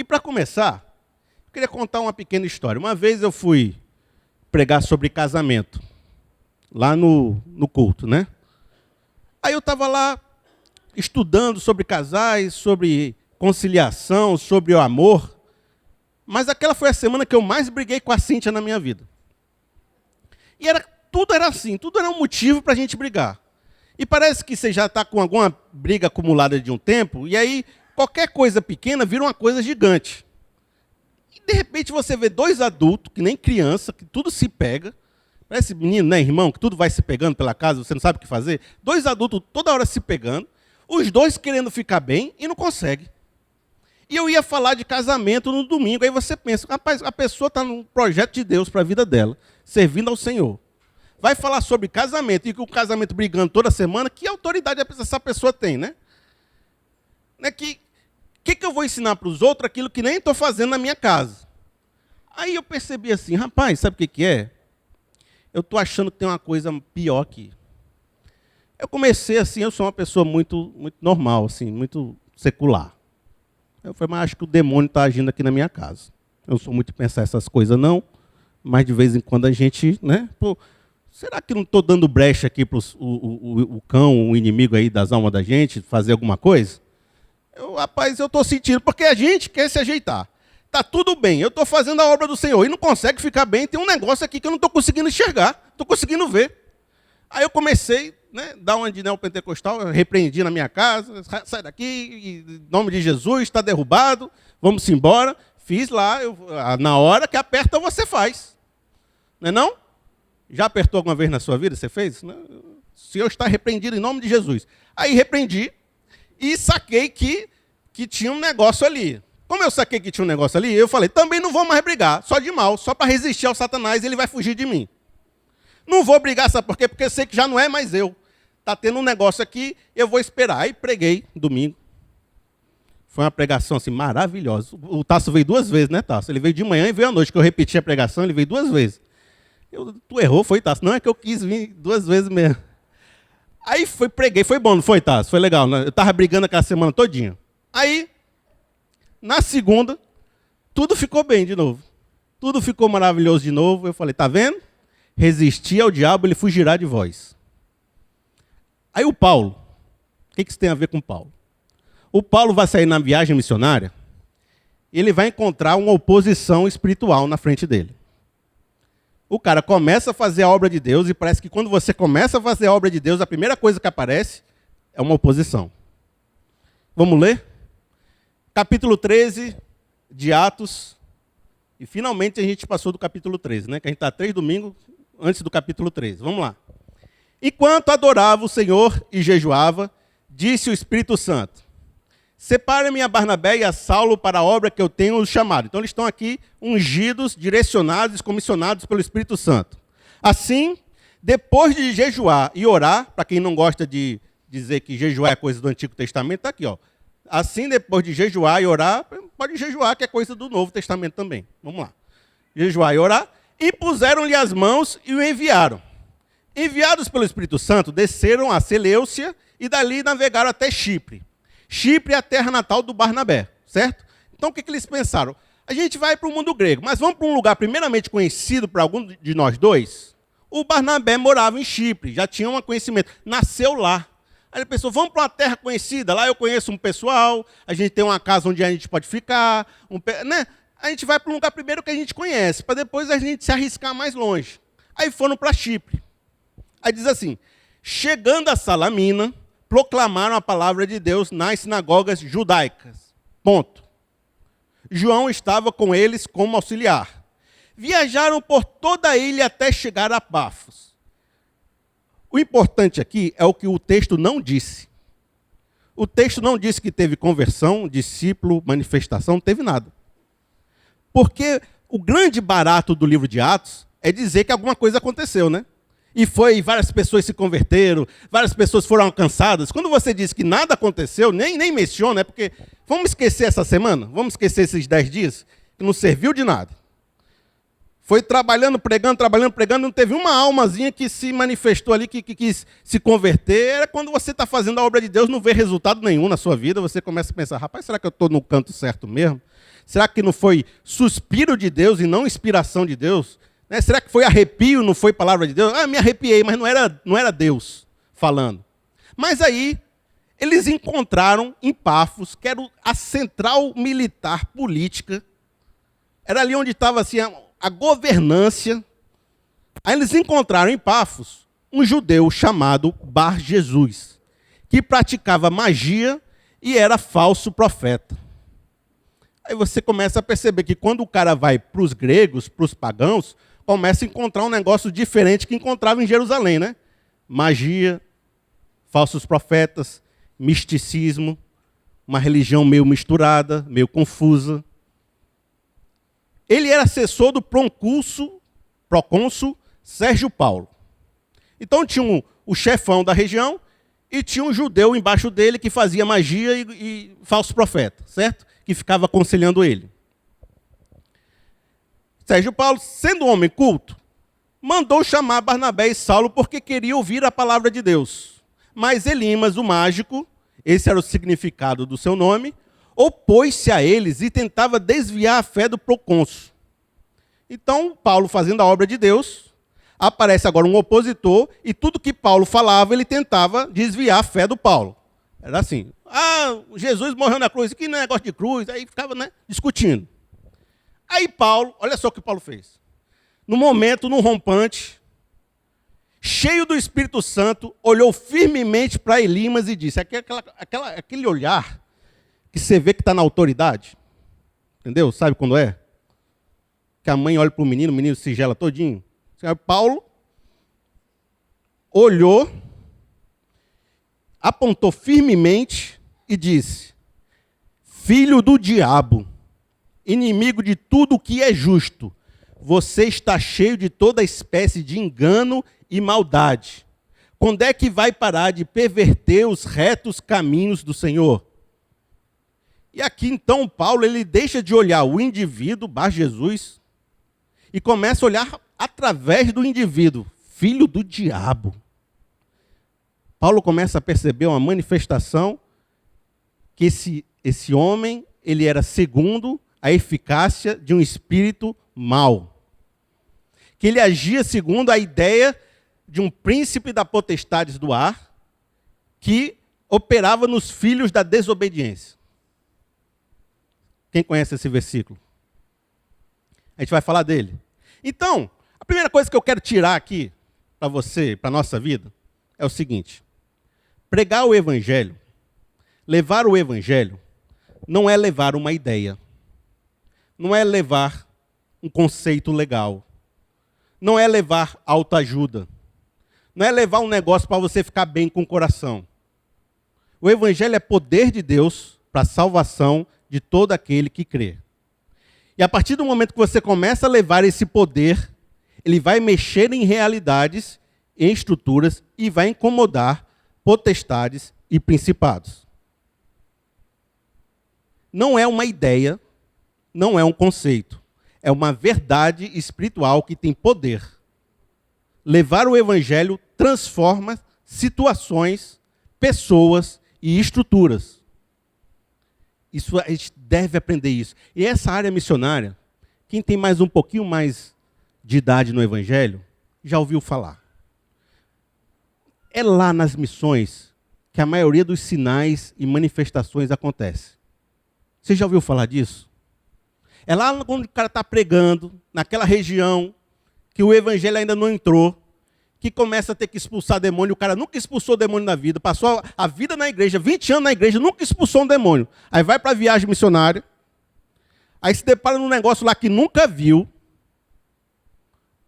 E para começar, eu queria contar uma pequena história. Uma vez eu fui pregar sobre casamento, lá no culto, né? Aí eu estava lá estudando sobre casais, sobre conciliação, sobre o amor, mas aquela foi a semana que eu mais briguei com a Cíntia na minha vida. E tudo era assim, tudo era um motivo para a gente brigar. E parece que você já está com alguma briga acumulada de um tempo, e aí qualquer coisa pequena vira uma coisa gigante. E de repente você vê dois adultos, que nem criança, que tudo se pega. Parece menino, né, irmão, que tudo vai se pegando pela casa, você não sabe o que fazer. Dois adultos toda hora se pegando, os dois querendo ficar bem e não conseguem. E eu ia falar de casamento no domingo, aí você pensa, rapaz, a pessoa está num projeto de Deus para a vida dela, servindo ao Senhor. Vai falar sobre casamento, e com o casamento brigando toda semana, que autoridade essa pessoa tem, né? Que eu vou ensinar para os outros aquilo que nem estou fazendo na minha casa? Aí eu percebi assim, rapaz, sabe o que é? Eu estou achando que tem uma coisa pior aqui. Eu comecei assim, eu sou uma pessoa muito normal, assim, muito secular. Eu falei, mas acho que o demônio está agindo aqui na minha casa. Eu não sou muito de pensar essas coisas, não, mas de vez em quando a gente, né? Pô, será que não estou dando brecha aqui para o cão, o inimigo aí das almas da gente, fazer alguma coisa? Rapaz, eu estou sentindo, porque a gente quer se ajeitar. Está tudo bem, eu estou fazendo a obra do Senhor e não consegue ficar bem, tem um negócio aqui que eu não estou conseguindo enxergar, estou conseguindo ver. Aí eu comecei, né, dar uma de neopentecostal, eu repreendi na minha casa, sai daqui, em nome de Jesus, está derrubado, vamos embora. Fiz lá, na hora que aperta você faz. Não é não? Já apertou alguma vez na sua vida, você fez? Não? O Senhor está repreendido em nome de Jesus. Aí repreendi e saquei que tinha um negócio ali. Como eu saquei que tinha um negócio ali, eu falei, também não vou mais brigar, só de mal, só para resistir ao Satanás, ele vai fugir de mim. Não vou brigar, sabe por quê? Porque eu sei que já não é mais eu. Está tendo um negócio aqui, eu vou esperar. Aí preguei, domingo. Foi uma pregação assim, maravilhosa. O Tasso veio 2 vezes, né, Tasso? Ele veio de manhã e veio à noite, que eu repeti a pregação, ele veio 2 vezes. Tu errou, foi, Tasso? Não, é que eu quis vir 2 vezes mesmo. Aí preguei, foi bom, não foi, Tasso? Foi legal, né? Eu estava brigando aquela semana todinha. Aí, na segunda, tudo ficou bem de novo. Tudo ficou maravilhoso de novo. Eu falei, tá vendo? Resistir ao diabo, ele fugirá de vós. Aí o Paulo, o que isso tem a ver com o Paulo? O Paulo vai sair na viagem missionária, e ele vai encontrar uma oposição espiritual na frente dele. O cara começa a fazer a obra de Deus, e parece que quando você começa a fazer a obra de Deus, a primeira coisa que aparece é uma oposição. Vamos ler? Capítulo 13 de Atos, e finalmente a gente passou do capítulo 13, né? Que a gente está 3 domingos antes do capítulo 13. Vamos lá. Enquanto adorava o Senhor e jejuava, disse o Espírito Santo, separe-me a Barnabé e a Saulo para a obra que eu tenho chamado. Então eles estão aqui ungidos, direcionados, comissionados pelo Espírito Santo. Assim, depois de jejuar e orar, para quem não gosta de dizer que jejuar é coisa do Antigo Testamento, está aqui, ó. Assim, depois de jejuar e orar, pode jejuar, que é coisa do Novo Testamento também. Vamos lá. Jejuar e orar, e puseram-lhe as mãos e o enviaram. Enviados pelo Espírito Santo, desceram a Seleucia e dali navegaram até Chipre. Chipre é a terra natal do Barnabé, certo? Então o que eles pensaram? A gente vai para o mundo grego, mas vamos para um lugar primeiramente conhecido por algum de nós dois? O Barnabé morava em Chipre, já tinha um conhecimento, nasceu lá. Aí ele pensou, vamos para uma terra conhecida, lá eu conheço um pessoal, a gente tem uma casa onde a gente pode ficar, né? A gente vai para um lugar primeiro que a gente conhece, para depois a gente se arriscar mais longe. Aí foram para Chipre. Aí diz assim, chegando a Salamina, proclamaram a palavra de Deus nas sinagogas judaicas. Ponto. João estava com eles como auxiliar. Viajaram por toda a ilha até chegar a Pafos. O importante aqui é o que o texto não disse. O texto não disse que teve conversão, discípulo, manifestação, não teve nada. Porque o grande barato do livro de Atos é dizer que alguma coisa aconteceu, né? E várias pessoas se converteram, várias pessoas foram alcançadas. Quando você diz que nada aconteceu, nem menciona, é porque vamos esquecer essa semana? Vamos esquecer esses 10 dias? Que não serviu de nada. Foi trabalhando, pregando, não teve uma almazinha que se manifestou ali, que quis se converter. Era quando você está fazendo a obra de Deus, não vê resultado nenhum na sua vida, você começa a pensar, rapaz, será que eu estou no canto certo mesmo? Será que não foi suspiro de Deus e não inspiração de Deus? Né? Será que foi arrepio, não foi palavra de Deus? Me arrepiei, mas não era Deus falando. Mas aí, eles encontraram em Pafos, que era a central militar política, era ali onde estava assim, a governância. Aí eles encontraram em Pafos um judeu chamado Bar Jesus, que praticava magia e era falso profeta. Aí você começa a perceber que quando o cara vai para os gregos, para os pagãos, começa a encontrar um negócio diferente que encontrava em Jerusalém, né? Magia, falsos profetas, misticismo, uma religião meio misturada, meio confusa. Ele era assessor do procônsul Sérgio Paulo. Então tinha o chefão da região e tinha um judeu embaixo dele que fazia magia e falso profeta, certo? Que ficava aconselhando ele. Sérgio Paulo, sendo um homem culto, mandou chamar Barnabé e Saulo porque queria ouvir a palavra de Deus. Mas Elimas, o mágico, esse era o significado do seu nome, opôs-se a eles e tentava desviar a fé do procônsul. Então, Paulo, fazendo a obra de Deus, aparece agora um opositor e tudo que Paulo falava, ele tentava desviar a fé do Paulo. Era assim, Jesus morreu na cruz, que negócio de cruz, aí ficava, né, discutindo. Aí Paulo, olha só o que Paulo fez. No momento, num rompante, cheio do Espírito Santo, olhou firmemente para Elimas e disse, aquele olhar que você vê que está na autoridade, entendeu? Sabe quando é? Que a mãe olha para o menino se gela todinho. Paulo olhou, apontou firmemente e disse, filho do diabo, inimigo de tudo o que é justo, você está cheio de toda espécie de engano e maldade. Quando é que vai parar de perverter os retos caminhos do Senhor? E aqui então Paulo ele deixa de olhar o indivíduo, Bar Jesus, e começa a olhar através do indivíduo, filho do diabo. Paulo começa a perceber uma manifestação que esse homem ele era segundo a eficácia de um espírito mau. Que ele agia segundo a ideia de um príncipe da potestades do ar que operava nos filhos da desobediência. Quem conhece esse versículo? A gente vai falar dele. Então, a primeira coisa que eu quero tirar aqui para você, para a nossa vida, é o seguinte. Pregar o evangelho, levar o evangelho, não é levar uma ideia. Não é levar um conceito legal. Não é levar autoajuda. Não é levar um negócio para você ficar bem com o coração. O evangelho é poder de Deus para a salvação de todo aquele que crê. E a partir do momento que você começa a levar esse poder, ele vai mexer em realidades, em estruturas e vai incomodar potestades e principados. Não é uma ideia, não é um conceito. É uma verdade espiritual que tem poder. Levar o evangelho transforma situações, pessoas e estruturas. Isso, a gente deve aprender isso. E essa área missionária, quem tem mais um pouquinho mais de idade no evangelho, já ouviu falar. É lá nas missões que a maioria dos sinais e manifestações acontece. Você já ouviu falar disso? É lá quando o cara está pregando, naquela região, que o evangelho ainda não entrou, que começa a ter que expulsar demônio. O cara nunca expulsou demônio na vida, passou a vida na igreja, 20 anos na igreja, nunca expulsou um demônio. Aí vai para a viagem missionária, aí se depara num negócio lá que nunca viu,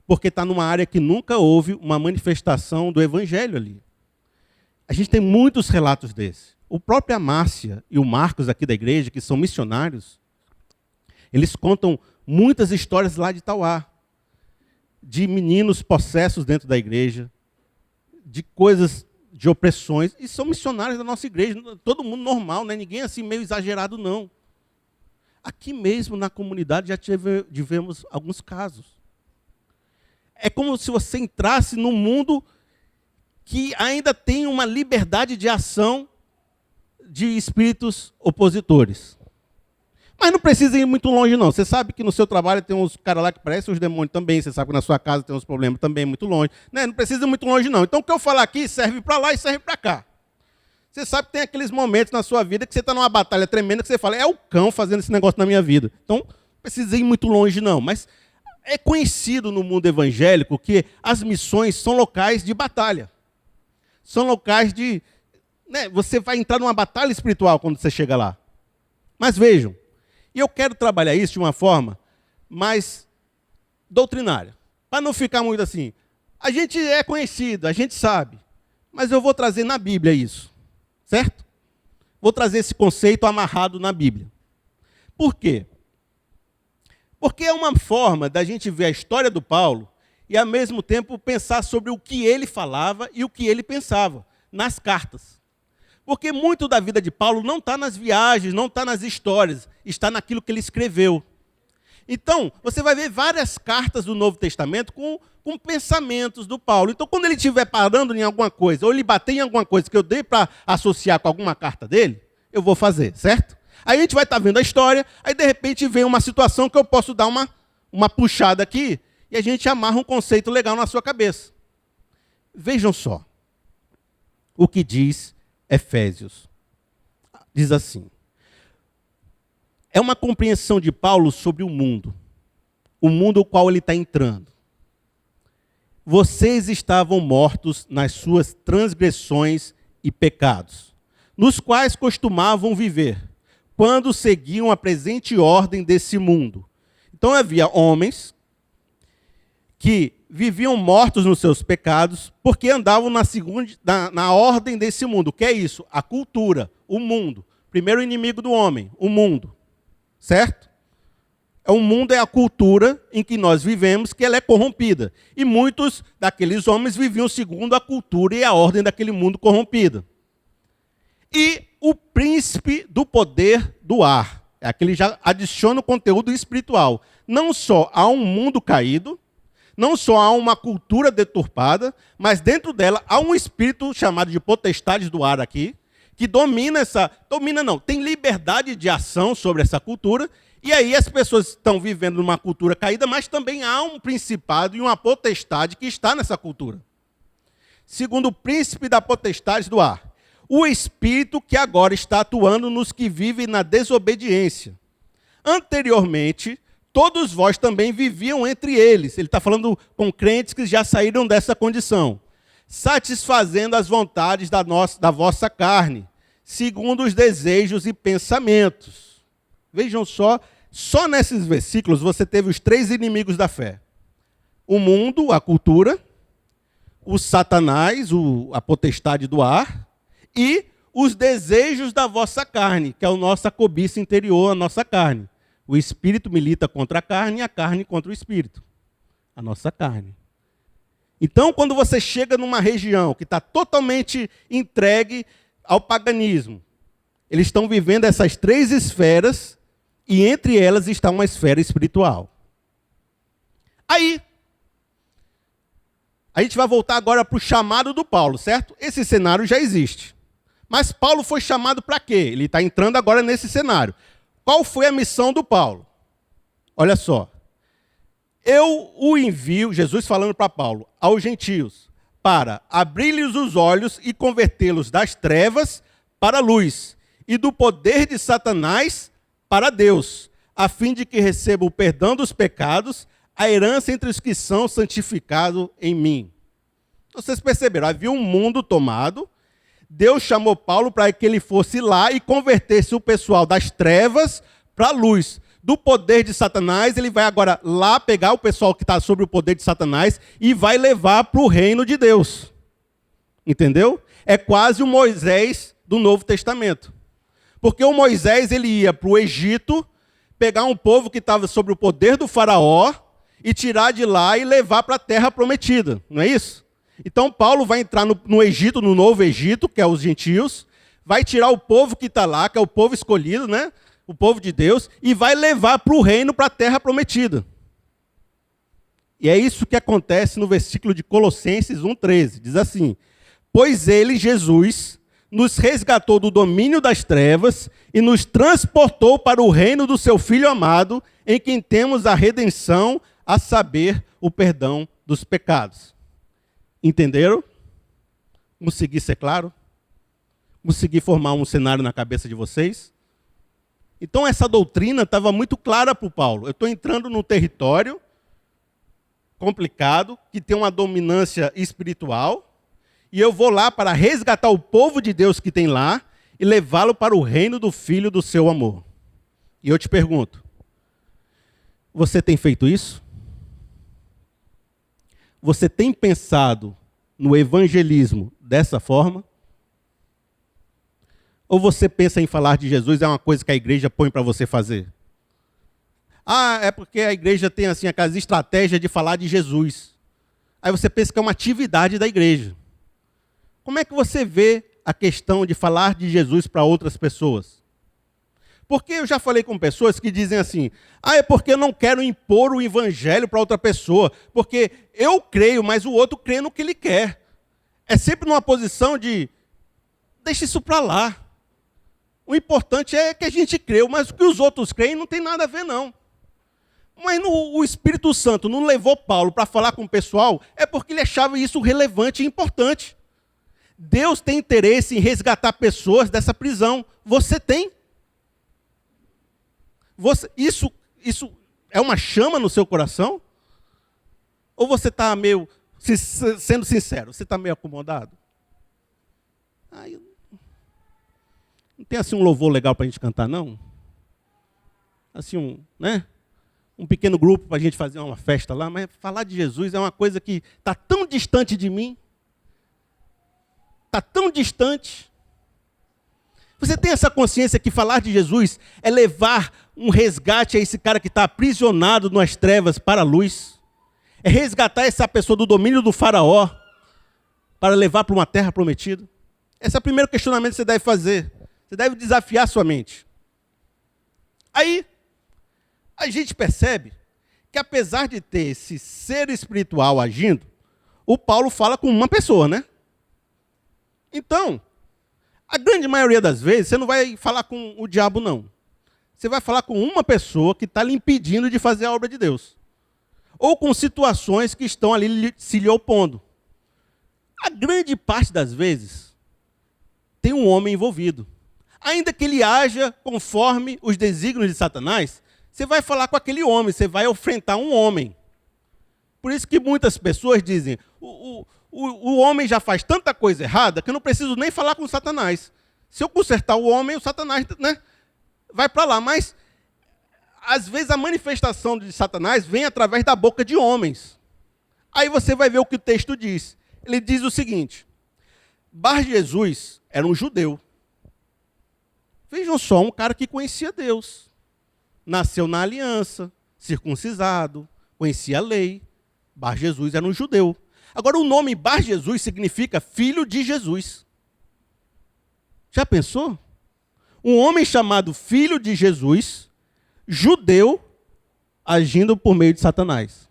porque está numa área que nunca houve uma manifestação do evangelho ali. A gente tem muitos relatos desses. O próprio Márcia e o Marcos aqui da igreja, que são missionários, eles contam muitas histórias lá de Tauá, de meninos possessos dentro da igreja, de coisas, de opressões, e são missionários da nossa igreja, todo mundo normal, não é ninguém assim meio exagerado, não. Aqui mesmo na comunidade já tivemos alguns casos. É como se você entrasse num mundo que ainda tem uma liberdade de ação de espíritos opositores. Mas não precisa ir muito longe, não. Você sabe que no seu trabalho tem uns caras lá que parecem os demônios também. Você sabe que na sua casa tem uns problemas também muito longe. Né? Não precisa ir muito longe, não. Então, o que eu falar aqui serve para lá e serve para cá. Você sabe que tem aqueles momentos na sua vida que você está numa batalha tremenda que você fala, é o cão fazendo esse negócio na minha vida. Então, não precisa ir muito longe, não. Mas é conhecido no mundo evangélico que as missões são locais de batalha. São locais de... Né, você vai entrar numa batalha espiritual quando você chega lá. Mas vejam, e eu quero trabalhar isso de uma forma mais doutrinária. Para não ficar muito assim. A gente é conhecido, a gente sabe. Mas eu vou trazer na Bíblia isso. Certo? Vou trazer esse conceito amarrado na Bíblia. Por quê? Porque é uma forma da gente ver a história do Paulo e, ao mesmo tempo, pensar sobre o que ele falava e o que ele pensava nas cartas. Porque muito da vida de Paulo não está nas viagens, não está nas histórias, está naquilo que ele escreveu. Então, você vai ver várias cartas do Novo Testamento com pensamentos do Paulo. Então, quando ele estiver parando em alguma coisa, ou ele bater em alguma coisa que eu dei para associar com alguma carta dele, eu vou fazer, certo? Aí a gente vai estar vendo a história, aí de repente vem uma situação que eu posso dar uma puxada aqui, e a gente amarra um conceito legal na sua cabeça. Vejam só o que diz Efésios. Diz assim. É uma compreensão de Paulo sobre o mundo ao qual ele está entrando. Vocês estavam mortos nas suas transgressões e pecados, nos quais costumavam viver, quando seguiam a presente ordem desse mundo. Então havia homens que viviam mortos nos seus pecados, porque andavam na ordem desse mundo. O que é isso? A cultura, o mundo. Primeiro inimigo do homem, o mundo. Certo? O mundo é a cultura em que nós vivemos, que ela é corrompida. E muitos daqueles homens viviam segundo a cultura e a ordem daquele mundo corrompida. E o príncipe do poder do ar. É aquele já adiciona o conteúdo espiritual. Não só há um mundo caído, não só há uma cultura deturpada, mas dentro dela há um espírito chamado de potestades do ar aqui, que tem liberdade de ação sobre essa cultura, e aí as pessoas estão vivendo numa cultura caída, mas também há um principado e uma potestade que está nessa cultura. Segundo o príncipe da potestade do ar, o espírito que agora está atuando nos que vivem na desobediência. Anteriormente, todos vós também viviam entre eles. Ele está falando com crentes que já saíram dessa condição. Satisfazendo as vontades da vossa carne, segundo os desejos e pensamentos. Vejam só nesses versículos você teve os 3 inimigos da fé. O mundo, a cultura, o Satanás, a potestade do ar, e os desejos da vossa carne, que é a nossa cobiça interior, a nossa carne. O espírito milita contra a carne e a carne contra o espírito. A nossa carne. Então, quando você chega numa região que está totalmente entregue ao paganismo, eles estão vivendo essas 3 esferas e entre elas está uma esfera espiritual. Aí, a gente vai voltar agora para o chamado do Paulo, certo? Esse cenário já existe. Mas Paulo foi chamado para quê? Ele está entrando agora nesse cenário. Qual foi a missão do Paulo? Olha só. Eu o envio, Jesus falando para Paulo, aos gentios, para abrir-lhes os olhos e convertê-los das trevas para a luz, e do poder de Satanás para Deus, a fim de que recebam o perdão dos pecados, a herança entre os que são santificados em mim. Vocês perceberam, havia um mundo tomado, Deus chamou Paulo para que ele fosse lá e convertesse o pessoal das trevas para a luz. Do poder de Satanás, ele vai agora lá pegar o pessoal que está sobre o poder de Satanás e vai levar para o reino de Deus. Entendeu? É quase o Moisés do Novo Testamento. Porque o Moisés ele ia para o Egito, pegar um povo que estava sobre o poder do faraó e tirar de lá e levar para a terra prometida. Não é isso? Então Paulo vai entrar no Egito, no Novo Egito, que é os gentios, vai tirar o povo que está lá, que é o povo escolhido, né? O povo de Deus, e vai levar para o reino, para a terra prometida. E é isso que acontece no versículo de Colossenses 1,13. Diz assim, pois ele, Jesus, nos resgatou do domínio das trevas e nos transportou para o reino do seu Filho amado, em quem temos a redenção, a saber, o perdão dos pecados. Entenderam? Consegui ser claro? Consegui formar um cenário na cabeça de vocês? Então essa doutrina estava muito clara para o Paulo. Eu estou entrando num território complicado, que tem uma dominância espiritual, e eu vou lá para resgatar o povo de Deus que tem lá e levá-lo para o reino do Filho do seu amor. E eu te pergunto, você tem feito isso? Você tem pensado no evangelismo dessa forma? Ou você pensa em falar de Jesus é uma coisa que a igreja põe para você fazer? Ah, é porque a igreja tem assim aquelas estratégias de falar de Jesus. Aí você pensa que é uma atividade da igreja. Como é que você vê a questão de falar de Jesus para outras pessoas? Porque eu já falei com pessoas que dizem assim, é porque eu não quero impor o evangelho para outra pessoa, porque eu creio, mas o outro crê no que ele quer. É sempre numa posição de, deixa isso para lá. O importante é que a gente creu, mas o que os outros creem não tem nada a ver, não. Mas o Espírito Santo não levou Paulo para falar com o pessoal, é porque ele achava isso relevante e importante. Deus tem interesse em resgatar pessoas dessa prisão. Você tem? Isso é uma chama no seu coração? Ou você está meio, sendo sincero, você está meio acomodado? Não tem assim um louvor legal para a gente cantar, não? Assim, um pequeno grupo para a gente fazer uma festa lá, mas falar de Jesus é uma coisa que está tão distante de mim. Está tão distante. Você tem essa consciência que falar de Jesus é levar um resgate a esse cara que está aprisionado nas trevas para a luz? É resgatar essa pessoa do domínio do faraó para levar para uma terra prometida? Esse é o primeiro questionamento que você deve fazer. Você deve desafiar sua mente. Aí, a gente percebe que apesar de ter esse ser espiritual agindo, o Paulo fala com uma pessoa, né? Então, a grande maioria das vezes, você não vai falar com o diabo, não. Você vai falar com uma pessoa que está lhe impedindo de fazer a obra de Deus. Ou com situações que estão ali se lhe opondo. A grande parte das vezes, tem um homem envolvido. Ainda que ele haja conforme os desígnios de Satanás, você vai falar com aquele homem, você vai enfrentar um homem. Por isso que muitas pessoas dizem, o homem já faz tanta coisa errada que eu não preciso nem falar com Satanás. Se eu consertar o homem, o Satanás vai para lá. Mas, às vezes, a manifestação de Satanás vem através da boca de homens. Aí você vai ver o que o texto diz. Ele diz o seguinte, Bar-Jesus era um judeu. Vejam só, um cara que conhecia Deus. Nasceu na aliança, circuncisado, conhecia a lei. Bar-Jesus era um judeu. Agora, o nome Bar-Jesus significa filho de Jesus. Já pensou? Um homem chamado filho de Jesus, judeu, agindo por meio de Satanás.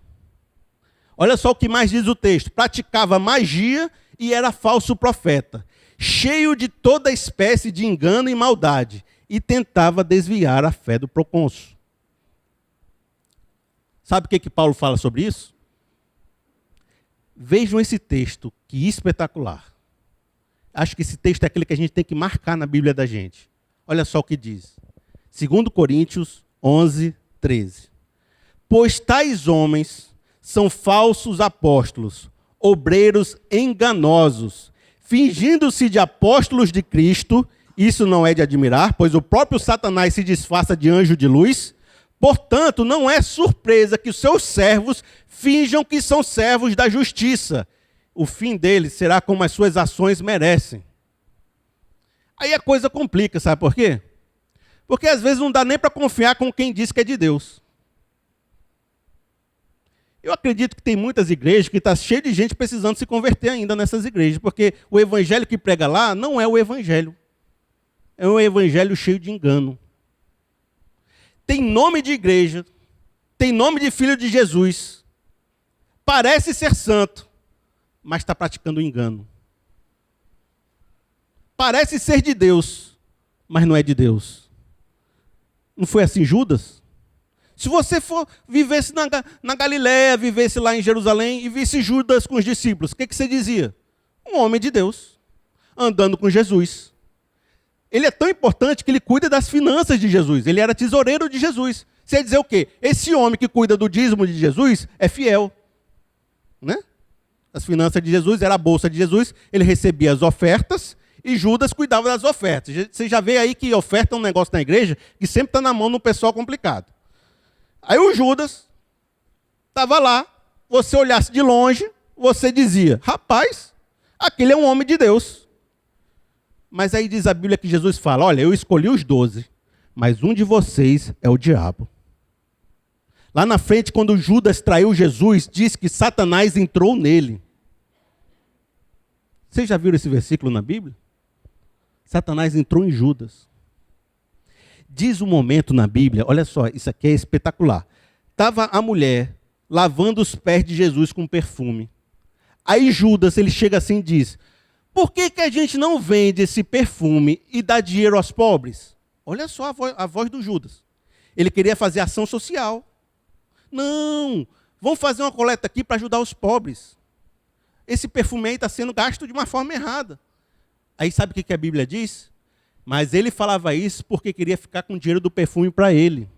Olha só o que mais diz o texto. Praticava magia e era falso profeta, cheio de toda espécie de engano e maldade, e tentava desviar a fé do procônsul. Sabe o que Paulo fala sobre isso? Vejam esse texto, que espetacular. Acho que esse texto é aquele que a gente tem que marcar na Bíblia da gente. Olha só o que diz. 2 Coríntios 11, 13. Pois tais homens são falsos apóstolos, obreiros enganosos, fingindo-se de apóstolos de Cristo. Isso não é de admirar, pois o próprio Satanás se disfarça de anjo de luz. Portanto, não é surpresa que os seus servos finjam que são servos da justiça. O fim deles será como as suas ações merecem. Aí a coisa complica, sabe por quê? Porque às vezes não dá nem para confiar com quem diz que é de Deus. Eu acredito que tem muitas igrejas que está cheio de gente precisando se converter ainda nessas igrejas, porque o evangelho que prega lá não é o evangelho. É um evangelho cheio de engano. Tem nome de igreja, tem nome de filho de Jesus, parece ser santo, mas está praticando engano. parece ser de Deus, mas não é de Deus. Não foi assim Judas? Se você vivesse na Galiléia, vivesse lá em Jerusalém e visse Judas com os discípulos, o que você dizia? Um homem de Deus, andando com Jesus. Ele é tão importante que ele cuida das finanças de Jesus. Ele era tesoureiro de Jesus. Você ia dizer o quê? Esse homem que cuida do dízimo de Jesus é fiel. Né? As finanças de Jesus, era a bolsa de Jesus, ele recebia as ofertas e Judas cuidava das ofertas. Você já vê aí que oferta é um negócio na igreja que sempre está na mão de um pessoal complicado. Aí o Judas estava lá, você olhasse de longe, você dizia, rapaz, aquele é um homem de Deus. Mas aí diz a Bíblia que Jesus fala, olha, eu escolhi os 12, mas um de vocês é o diabo. Lá na frente, quando Judas traiu Jesus, diz que Satanás entrou nele. Vocês já viram esse versículo na Bíblia? Satanás entrou em Judas. Diz um momento na Bíblia, olha só, isso aqui é espetacular. Estava a mulher lavando os pés de Jesus com perfume. Aí Judas, ele chega assim e diz, por que a gente não vende esse perfume e dá dinheiro aos pobres? Olha só a voz do Judas. Ele queria fazer ação social. Não, vamos fazer uma coleta aqui para ajudar os pobres. Esse perfume aí está sendo gasto de uma forma errada. Aí sabe o que a Bíblia diz? Mas ele falava isso porque queria ficar com o dinheiro do perfume para ele.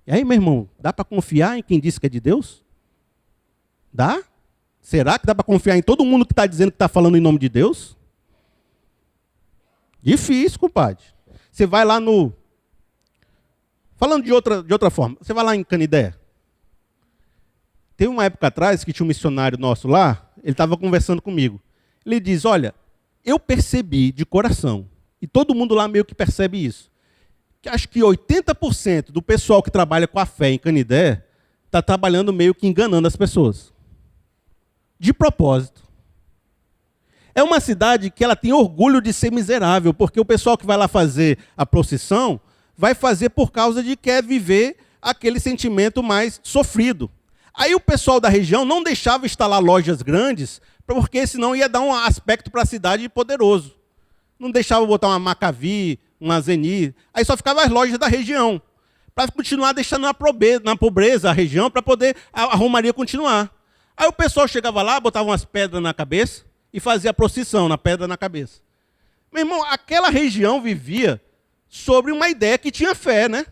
E aí, meu irmão, dá para confiar em quem disse que é de Deus? Dá? Será que dá para confiar em todo mundo que está dizendo que está falando em nome de Deus? Difícil, compadre. Você vai lá no... Falando de outra forma, você vai lá em Canidé. Tem uma época atrás que tinha um missionário nosso lá, ele estava conversando comigo. Ele diz, olha, eu percebi de coração, e todo mundo lá meio que percebe isso, que acho que 80% do pessoal que trabalha com a fé em Canidé está trabalhando meio que enganando as pessoas. De propósito. É uma cidade que ela tem orgulho de ser miserável, porque o pessoal que vai lá fazer a procissão vai fazer por causa de quer viver aquele sentimento mais sofrido. Aí o pessoal da região não deixava instalar lojas grandes, porque senão ia dar um aspecto para a cidade poderoso. Não deixava botar uma Macavi, uma Zeni, aí só ficavam as lojas da região, para continuar deixando na pobreza a região, para poder a romaria continuar. Aí o pessoal chegava lá, botava umas pedras na cabeça e fazia a procissão na pedra na cabeça. Meu irmão, aquela região vivia sobre uma ideia que tinha fé, né?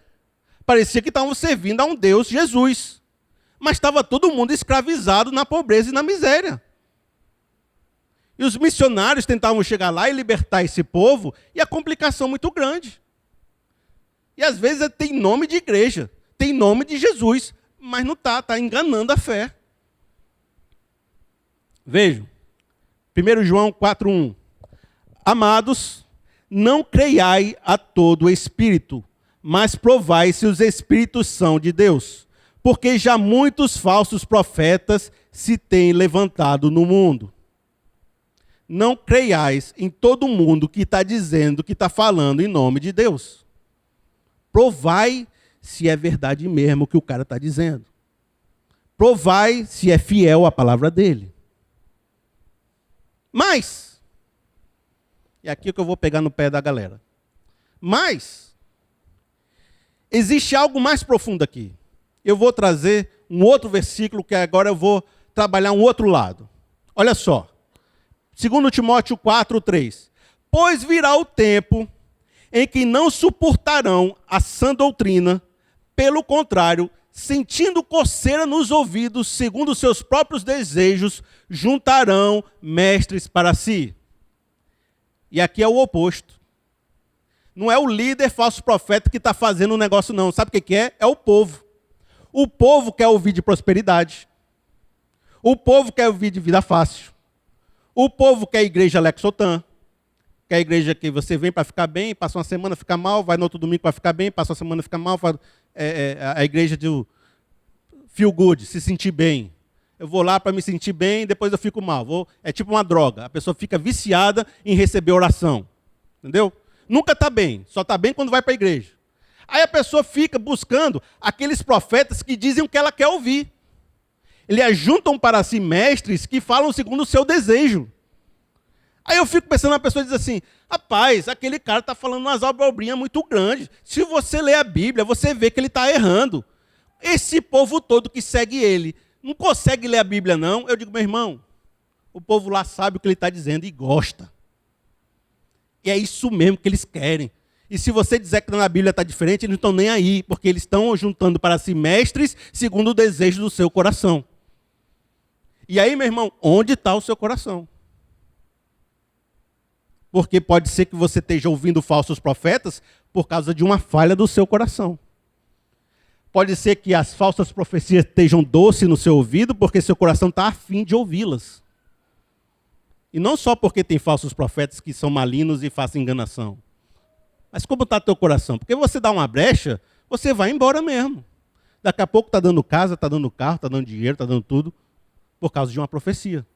Parecia que estavam servindo a um Deus, Jesus. Mas estava todo mundo escravizado na pobreza e na miséria. E os missionários tentavam chegar lá e libertar esse povo, e a complicação muito grande. E às vezes tem nome de igreja, tem nome de Jesus, mas não está enganando a fé. Vejam, 1 João 4,1. Amados, não creiai a todo o espírito, mas provai se os espíritos são de Deus, porque já muitos falsos profetas se têm levantado no mundo. Não creiais em todo mundo que está dizendo que está falando em nome de Deus. Provai se é verdade mesmo o que o cara está dizendo. Provai se é fiel à palavra dele. Mas, e aqui é que eu vou pegar no pé da galera. Mas, existe algo mais profundo aqui. Eu vou trazer um outro versículo que agora eu vou trabalhar um outro lado. Olha só. 2 Timóteo 4:3. Pois virá o tempo em que não suportarão a sã doutrina, pelo contrário, sentindo coceira nos ouvidos, segundo seus próprios desejos, juntarão mestres para si. E aqui é o oposto. Não é o líder falso profeta que está fazendo o negócio, não. Sabe o que é? É o povo. O povo quer ouvir de prosperidade. O povo quer ouvir de vida fácil. O povo quer a igreja Lexotan. Quer a igreja que você vem para ficar bem, passa uma semana, fica mal, vai no outro domingo para ficar bem, passa uma semana, fica mal. A igreja do feel good, se sentir bem. Eu vou lá para me sentir bem, depois eu fico mal. É tipo uma droga. A pessoa fica viciada em receber oração. Entendeu? Nunca está bem. Só está bem quando vai para a igreja. Aí a pessoa fica buscando aqueles profetas que dizem o que ela quer ouvir. Eles ajuntam para si mestres que falam segundo o seu desejo. Aí eu fico pensando, a pessoa diz assim, rapaz, aquele cara está falando umas abobrinhas muito grandes. Se você ler a Bíblia, você vê que ele está errando. Esse povo todo que segue ele, não consegue ler a Bíblia não? Eu digo, meu irmão, o povo lá sabe o que ele está dizendo e gosta. E é isso mesmo que eles querem. E se você dizer que na Bíblia está diferente, eles não estão nem aí, porque eles estão juntando para si mestres segundo o desejo do seu coração. E aí, meu irmão, onde está o seu coração? Porque pode ser que você esteja ouvindo falsos profetas por causa de uma falha do seu coração. Pode ser que as falsas profecias estejam doces no seu ouvido porque seu coração está afim de ouvi-las. E não só porque tem falsos profetas que são malignos e fazem enganação. Mas como está teu coração? Porque você dá uma brecha, você vai embora mesmo. Daqui a pouco está dando casa, está dando carro, está dando dinheiro, está dando tudo, por causa de uma profecia.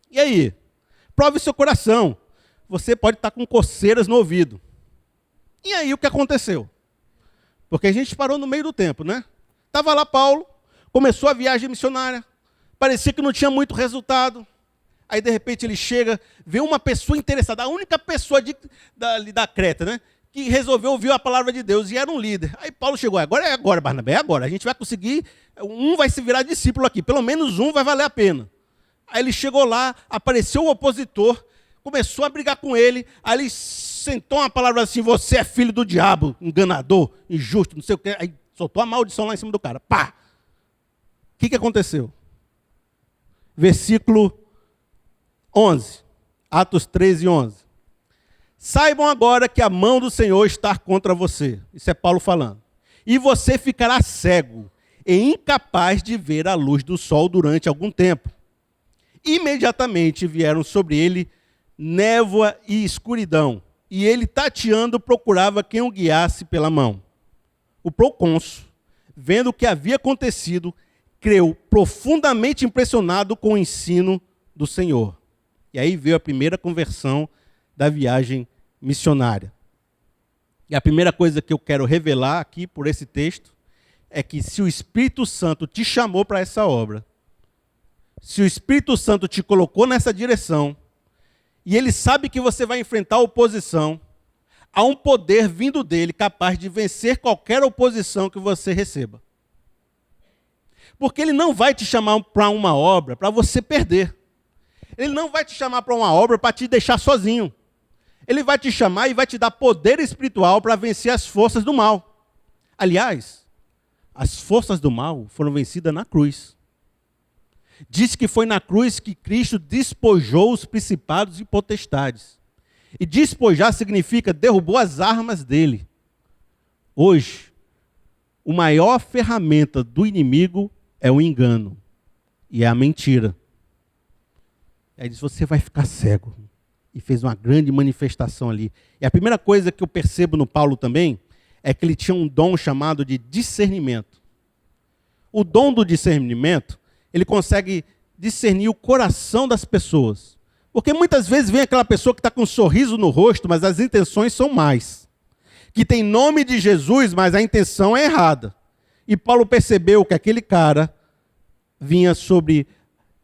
E aí? Prove seu coração. Você pode estar com coceiras no ouvido. E aí o que aconteceu? Porque a gente parou no meio do tempo, né? Estava lá Paulo, começou a viagem missionária, parecia que não tinha muito resultado. Aí, de repente, ele chega, vê uma pessoa interessada, a única pessoa da Creta, né? Que resolveu ouvir a palavra de Deus e era um líder. Aí Paulo chegou, agora, Barnabé, é agora. A gente vai conseguir, um vai se virar discípulo aqui, pelo menos um vai valer a pena. Aí ele chegou lá, apareceu o opositor, começou a brigar com ele, aí ele sentou uma palavra assim, você é filho do diabo, enganador, injusto, não sei o quê. Aí soltou a maldição lá em cima do cara. Pá! O que aconteceu? Versículo 11, Atos 13, 11. Saibam agora que a mão do Senhor está contra você. Isso é Paulo falando. E você ficará cego e incapaz de ver a luz do sol durante algum tempo. Imediatamente vieram sobre ele névoa e escuridão, e ele, tateando, procurava quem o guiasse pela mão. O procônsul, vendo o que havia acontecido, creu profundamente impressionado com o ensino do Senhor. E aí veio a primeira conversão da viagem missionária. E a primeira coisa que eu quero revelar aqui por esse texto é que se o Espírito Santo te chamou para essa obra, se o Espírito Santo te colocou nessa direção, e ele sabe que você vai enfrentar oposição, há um poder vindo dele capaz de vencer qualquer oposição que você receba. Porque ele não vai te chamar para uma obra para você perder. Ele não vai te chamar para uma obra para te deixar sozinho. Ele vai te chamar e vai te dar poder espiritual para vencer as forças do mal. Aliás, as forças do mal foram vencidas na cruz. Diz que foi na cruz que Cristo despojou os principados e potestades. E despojar significa derrubou as armas dele. Hoje, a maior ferramenta do inimigo é o engano. E é a mentira. Aí diz, você vai ficar cego. E fez uma grande manifestação ali. E a primeira coisa que eu percebo no Paulo também é que ele tinha um dom chamado de discernimento. O dom do discernimento, ele consegue discernir o coração das pessoas. Porque muitas vezes vem aquela pessoa que está com um sorriso no rosto, mas as intenções são más. Que tem nome de Jesus, mas a intenção é errada. E Paulo percebeu que aquele cara vinha sobre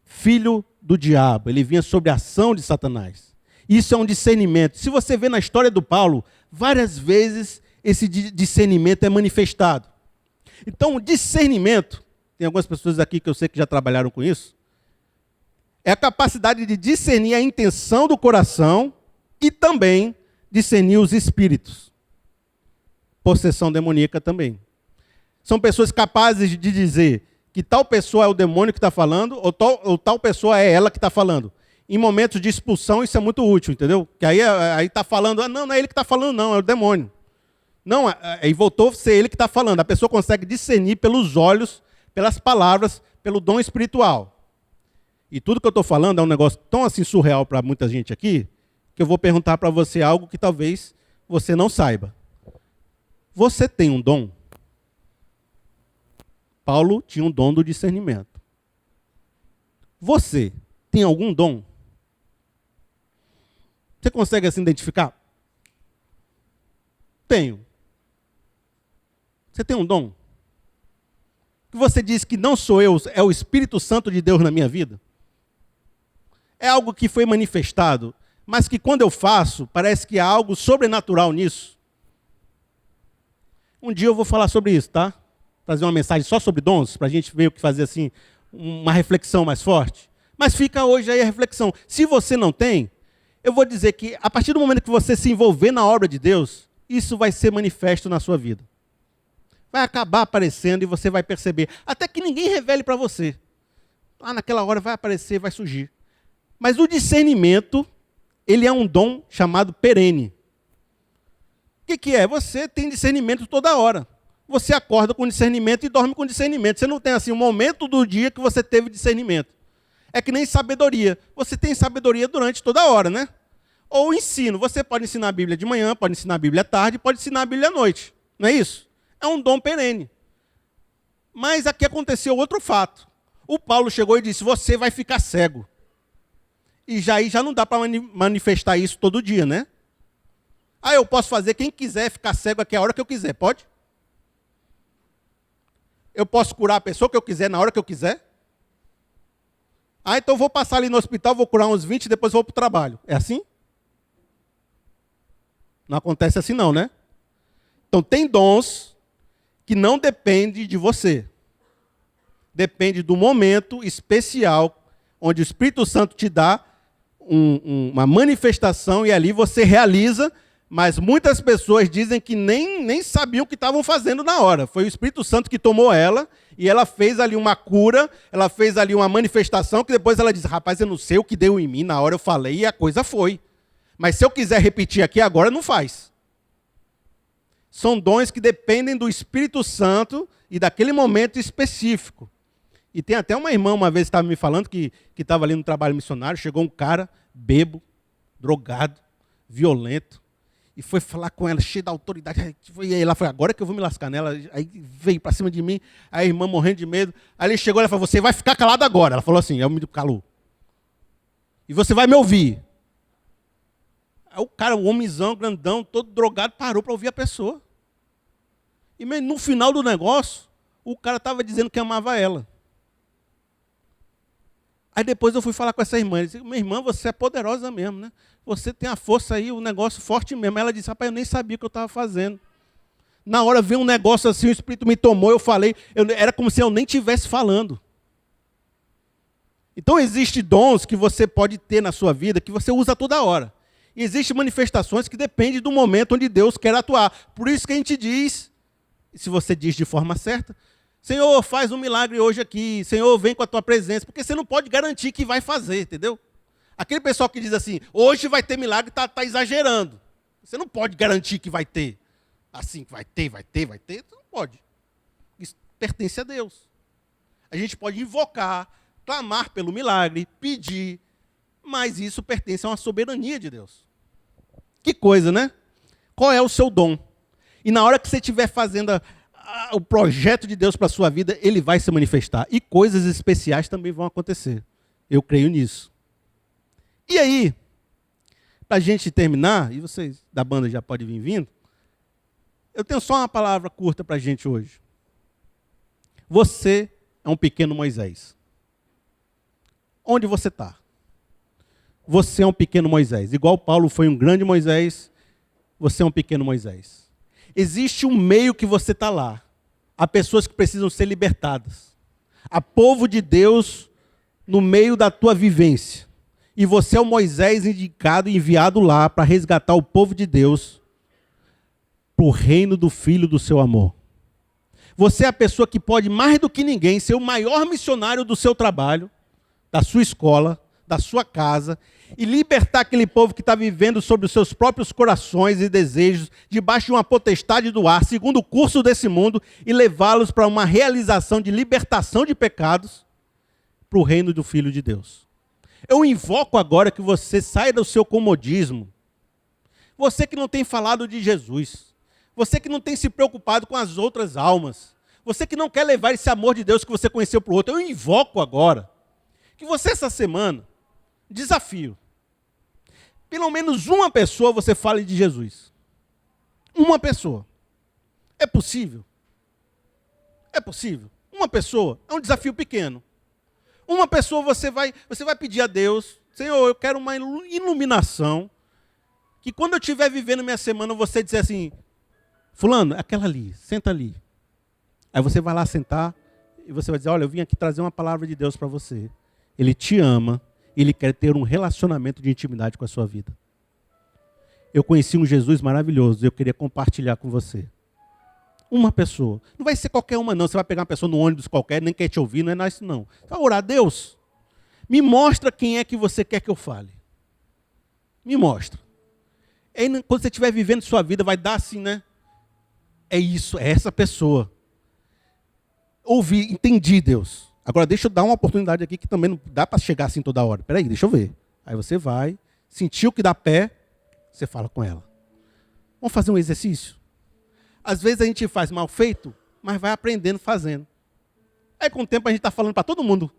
filho do diabo, ele vinha sobre a ação de Satanás. Isso é um discernimento. Se você vê na história do Paulo, várias vezes esse discernimento é manifestado. Então, o discernimento, tem algumas pessoas aqui que eu sei que já trabalharam com isso, é a capacidade de discernir a intenção do coração e também discernir os espíritos. Possessão demoníaca também. São pessoas capazes de dizer que tal pessoa é o demônio que está falando, ou tal pessoa é ela que está falando. Em momentos de expulsão, isso é muito útil, entendeu? Que aí está falando, não é ele que está falando, não, é o demônio. Não, aí voltou a ser ele que está falando. A pessoa consegue discernir pelos olhos, pelas palavras, pelo dom espiritual. E tudo que eu estou falando é um negócio tão assim surreal para muita gente aqui, que eu vou perguntar para você algo que talvez você não saiba. Você tem um dom? Paulo tinha um dom do discernimento. Você tem algum dom? Você consegue assim identificar? Tenho. Você tem um dom? Que você diz que não sou eu, é o Espírito Santo de Deus na minha vida? É algo que foi manifestado, mas que quando eu faço, parece que há algo sobrenatural nisso. Um dia eu vou falar sobre isso, tá? Trazer uma mensagem só sobre dons, para a gente ver o que fazer assim, uma reflexão mais forte. Mas fica hoje aí a reflexão. Se você não tem, eu vou dizer que a partir do momento que você se envolver na obra de Deus, isso vai ser manifesto na sua vida. Vai acabar aparecendo e você vai perceber. Até que ninguém revele para você. Naquela hora vai aparecer, vai surgir. Mas o discernimento, ele é um dom chamado perene. O que é? Você tem discernimento toda hora. Você acorda com discernimento e dorme com discernimento. Você não tem assim um momento do dia que você teve discernimento. É que nem sabedoria. Você tem sabedoria durante toda a hora, né? Ou ensino. Você pode ensinar a Bíblia de manhã, pode ensinar a Bíblia à tarde, pode ensinar a Bíblia à noite. Não é isso? É um dom perene. Mas aqui aconteceu outro fato. O Paulo chegou e disse, você vai ficar cego. E já não dá para manifestar isso todo dia, né? Eu posso fazer, quem quiser ficar cego aqui a hora que eu quiser, pode? Eu posso curar a pessoa que eu quiser na hora que eu quiser? Então eu vou passar ali no hospital, vou curar uns 20 e depois vou para o trabalho. É assim? Não acontece assim não, né? Então tem dons que não dependem de você. Depende do momento especial onde o Espírito Santo te dá uma manifestação e ali você realiza, mas muitas pessoas dizem que nem sabiam o que estavam fazendo na hora. Foi o Espírito Santo que tomou ela e ela fez ali uma cura, ela fez ali uma manifestação que depois ela diz, rapaz, eu não sei o que deu em mim, na hora eu falei e a coisa foi. Mas se eu quiser repetir aqui agora, não faz. São dons que dependem do Espírito Santo e daquele momento específico. E tem até uma irmã, uma vez estava me falando, que estava ali no trabalho missionário, chegou um cara, bêbado, drogado, violento, e foi falar com ela, cheio da autoridade. E aí ela falou, agora que eu vou me lascar nela. Aí veio para cima de mim, a irmã morrendo de medo. Aí ele chegou e falou, você vai ficar calado agora. Ela falou assim, me calou. E você vai me ouvir. Aí o cara, o homenzão, grandão, todo drogado, parou para ouvir a pessoa. E no final do negócio, o cara estava dizendo que amava ela. Aí depois eu fui falar com essa irmã. Ele disse, minha irmã, você é poderosa mesmo, né? Você tem a força aí, o negócio forte mesmo. Ela disse, rapaz, eu nem sabia o que eu estava fazendo. Na hora veio um negócio assim, o Espírito me tomou, eu falei, era como se eu nem estivesse falando. Então existem dons que você pode ter na sua vida, que você usa toda hora. E existem manifestações que dependem do momento onde Deus quer atuar. Por isso que a gente diz, se você diz de forma certa, Senhor, faz um milagre hoje aqui, Senhor, vem com a tua presença, porque você não pode garantir que vai fazer, entendeu? Aquele pessoal que diz assim, hoje vai ter milagre, está exagerando. Você não pode garantir que vai ter. Assim, vai ter, você não pode. Isso pertence a Deus. A gente pode invocar, clamar pelo milagre, pedir, mas isso pertence a uma soberania de Deus. Que coisa, né? Qual é o seu dom? E na hora que você estiver fazendo o projeto de Deus para a sua vida, ele vai se manifestar. E coisas especiais também vão acontecer. Eu creio nisso. E aí, para a gente terminar, e vocês da banda já podem vir vindo, eu tenho só uma palavra curta para a gente hoje. Você é um pequeno Moisés. Onde você está? Você é um pequeno Moisés. Igual Paulo foi um grande Moisés, você é um pequeno Moisés. Existe um meio que você está lá. Há pessoas que precisam ser libertadas. Há povo de Deus no meio da tua vivência. E você é o Moisés indicado e enviado lá para resgatar o povo de Deus para o reino do Filho do seu amor. Você é a pessoa que pode, mais do que ninguém, ser o maior missionário do seu trabalho, da sua escola, da sua casa, e libertar aquele povo que está vivendo sobre os seus próprios corações e desejos, debaixo de uma potestade do ar, segundo o curso desse mundo, e levá-los para uma realização de libertação de pecados para o reino do Filho de Deus. Eu invoco agora que você saia do seu comodismo. Você que não tem falado de Jesus. Você que não tem se preocupado com as outras almas. Você que não quer levar esse amor de Deus que você conheceu para o outro. Eu invoco agora que você essa semana, desafio, pelo menos uma pessoa você fale de Jesus. Uma pessoa. É possível? É possível. Uma pessoa. É um desafio pequeno. Uma pessoa você vai pedir a Deus, Senhor, eu quero uma iluminação, que quando eu estiver vivendo minha semana, você dizer assim, fulano, aquela ali, senta ali. Aí você vai lá sentar e você vai dizer, olha, eu vim aqui trazer uma palavra de Deus para você. Ele te ama, ele quer ter um relacionamento de intimidade com a sua vida. Eu conheci um Jesus maravilhoso e eu queria compartilhar com você. Uma pessoa. Não vai ser qualquer uma, não. Você vai pegar uma pessoa no ônibus qualquer, nem quer te ouvir, não é isso, não. Você vai orar, Deus, me mostra quem é que você quer que eu fale. Me mostra. Aí, quando você estiver vivendo sua vida, vai dar assim, né? É isso, é essa pessoa. Ouvi, entendi, Deus. Agora deixa eu dar uma oportunidade aqui que também não dá para chegar assim toda hora. Peraí, deixa eu ver. Aí você vai, sentiu que dá pé, você fala com ela. Vamos fazer um exercício? Às vezes a gente faz mal feito, mas vai aprendendo fazendo. Aí com o tempo a gente está falando para todo mundo.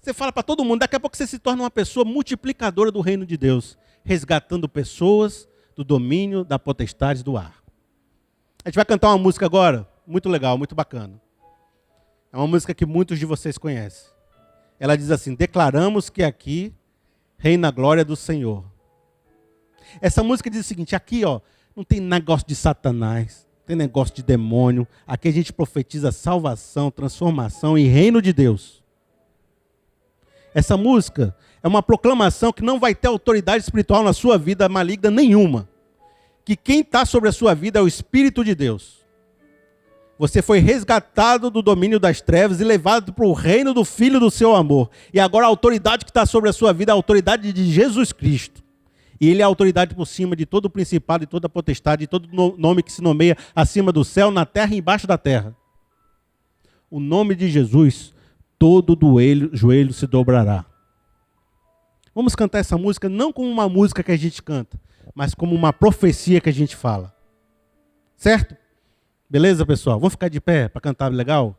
Você fala para todo mundo, daqui a pouco você se torna uma pessoa multiplicadora do reino de Deus, resgatando pessoas do domínio da potestade do ar. A gente vai cantar uma música agora, muito legal, muito bacana. É uma música que muitos de vocês conhecem. Ela diz assim, declaramos que aqui reina a glória do Senhor. Essa música diz o seguinte, aqui ó, não tem negócio de Satanás, não tem negócio de demônio. Aqui a gente profetiza salvação, transformação e reino de Deus. Essa música é uma proclamação que não vai ter autoridade espiritual na sua vida maligna nenhuma. Que quem está sobre a sua vida é o Espírito de Deus. Você foi resgatado do domínio das trevas e levado para o reino do Filho do seu amor. E agora a autoridade que está sobre a sua vida é a autoridade de Jesus Cristo. E Ele é a autoridade por cima de todo o principado, de toda a potestade, de todo nome que se nomeia acima do céu, na terra e embaixo da terra. O nome de Jesus, todo joelho se dobrará. Vamos cantar essa música não como uma música que a gente canta, mas como uma profecia que a gente fala. Certo? Beleza, pessoal? Vamos ficar de pé para cantar legal?